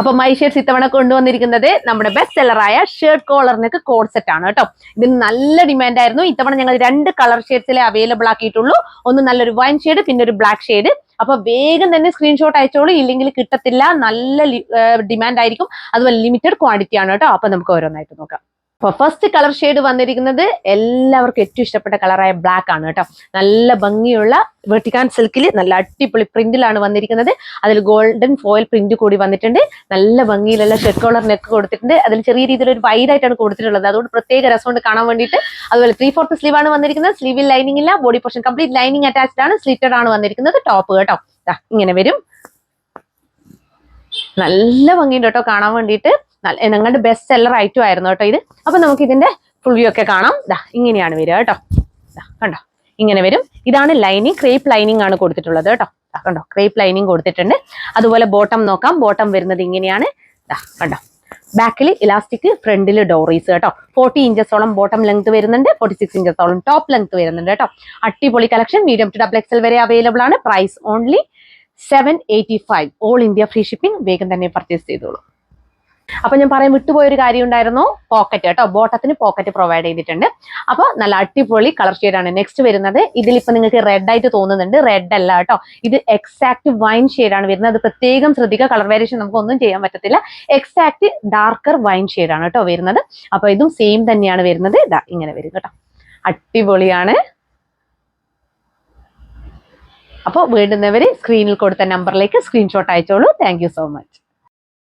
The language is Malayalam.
അപ്പൊ മൈ ഷേഡ്സ് ഇത്തവണ കൊണ്ടുവന്നിരിക്കുന്നത് നമ്മുടെ ബെസ്റ്റ് സെല്ലറായ ഷർട്ട് കോളറിനൊക്കെ കോഡ് സെറ്റ് ആണ് കേട്ടോ. ഇതിന് നല്ല ഡിമാൻഡ് ആയിരുന്നു. ഇത്തവണ ഞങ്ങൾ 2 കളർ ഷെയ്ഡ്സിലെ അവൈലബിൾ ആക്കിയിട്ടുള്ളൂ. ഒന്ന് നല്ലൊരു വൈൻ ഷെയ്ഡ്, പിന്നെ ഒരു ബ്ലാക്ക് ഷെയ്ഡ്. അപ്പൊ വേഗം തന്നെ സ്ക്രീൻഷോട്ട് അയച്ചോളൂ, ഇല്ലെങ്കിൽ കിട്ടത്തില്ല. നല്ല ഡിമാൻഡ് ആയിരിക്കും. അതുപോലെ ലിമിറ്റഡ് ക്വാണ്ടിറ്റി ആണ് കേട്ടോ. അപ്പൊ നമുക്ക് ഓരോന്നായിട്ട് നോക്കാം. അപ്പൊ ഫസ്റ്റ് കളർ ഷെയ്ഡ് വന്നിരിക്കുന്നത് എല്ലാവർക്കും ഏറ്റവും ഇഷ്ടപ്പെട്ട കളറായ ബ്ലാക്ക് ആണ് കേട്ടോ. നല്ല ഭംഗിയുള്ള വെർട്ടിക്കാൻ സിൽക്കിൽ നല്ല അടിപൊളി പ്രിന്റിലാണ് വന്നിരിക്കുന്നത്. അതിൽ ഗോൾഡൻ ഫോയിൽ പ്രിന്റ് കൂടി വന്നിട്ടുണ്ട്. നല്ല ഭംഗിയിലുള്ള ഷർട്ട് കോളർ നെക്ക് കൊടുത്തിട്ടുണ്ട്. അതിൽ ചെറിയ രീതിയിൽ ഒരു വൈഡ് ആയിട്ടാണ് കൊടുത്തിട്ടുള്ളത്. അതുകൊണ്ട് പ്രത്യേക രസമുണ്ട് കാണാൻ വേണ്ടിയിട്ട്. അതുപോലെ 3/4 സ്ലീവ് ആണ് വന്നിരിക്കുന്നത്. സ്ലീവിൽ ലൈനിങ് ഇല്ല, body portion complete lining attached ആണ്. സ്ലിറ്റഡ് ആണ് വന്നിരിക്കുന്നത് ടോപ്പ് കേട്ടോ. ഇങ്ങനെ വരും. നല്ല ഭംഗിയുണ്ട് കേട്ടോ കാണാൻ വേണ്ടിയിട്ട്. ഞങ്ങളുടെ ബെസ്റ്റ് സെല്ലർ ഐറ്റം ആയിരുന്നു കേട്ടോ ഇത്. അപ്പൊ നമുക്ക് ഇതിന്റെ ഫുൾ വ്യൂ ഒക്കെ കാണാം. ഇങ്ങനെയാണ് വരിക കേട്ടോ. കണ്ടോ, ഇങ്ങനെ വരും. ഇതാണ് ലൈനിങ്, ക്രേപ്പ് ലൈനിങ് ആണ് കൊടുത്തിട്ടുള്ളത് കേട്ടോ. കണ്ടോ, ക്രേപ്പ് ലൈനിങ് കൊടുത്തിട്ടുണ്ട്. അതുപോലെ ബോട്ടം നോക്കാം. ബോട്ടം വരുന്നത് ഇങ്ങനെയാണ്. കണ്ടോ, ബാക്കിൽ ഇലാസ്റ്റിക്, ഫ്രണ്ടിൽ ഡോറീസ് കേട്ടോ. 40 ഇഞ്ചസോളം ബോട്ടം ലെങ്ത് വരുന്നുണ്ട്, 46 ഇഞ്ചസോളം ടോപ്പ് ലെങ്ത് വരുന്നുണ്ട് കേട്ടോ. അടിപൊളി collection. Medium to double XL വരെ അവൈലബിൾ ആണ്. Price only 785. All India free shipping. വേഗം തന്നെ പർച്ചേസ് ചെയ്തോളൂ. അപ്പൊ ഞാൻ പറയാൻ വിട്ടുപോയൊരു കാര്യം ഉണ്ടായിരുന്നു, പോക്കറ്റ് കേട്ടോ. ബോട്ടത്തിന് പോക്കറ്റ് പ്രൊവൈഡ് ചെയ്തിട്ടുണ്ട്. അപ്പൊ നല്ല അടിപൊളി കളർ ഷെയ്ഡാണ് നെക്സ്റ്റ് വരുന്നത്. ഇതിലിപ്പോ നിങ്ങൾക്ക് റെഡ് ആയിട്ട് തോന്നുന്നുണ്ട്, റെഡ് അല്ല കേട്ടോ. ഇത് എക്സാക്ട് വൈൻ ഷെയ്ഡാണ് വരുന്നത്. അത് പ്രത്യേകം ശ്രദ്ധിക്കുക. കളർ വേരിയേഷൻ നമുക്കൊന്നും ചെയ്യാൻ പറ്റത്തില്ല. എക്സാക്ട് ഡാർക്കർ വൈൻ ഷെയ്ഡാണ് കേട്ടോ വരുന്നത്. അപ്പൊ ഇതും സെയിം തന്നെയാണ് വരുന്നത്. ഇങ്ങനെ വരും കേട്ടോ. അടിപൊളിയാണ്. അപ്പോൾ വേണ്ടുന്നവര് സ്ക്രീനിൽ കൊടുത്ത നമ്പറിലേക്ക് സ്ക്രീൻഷോട്ട് അയച്ചോളൂ. Thank you so much.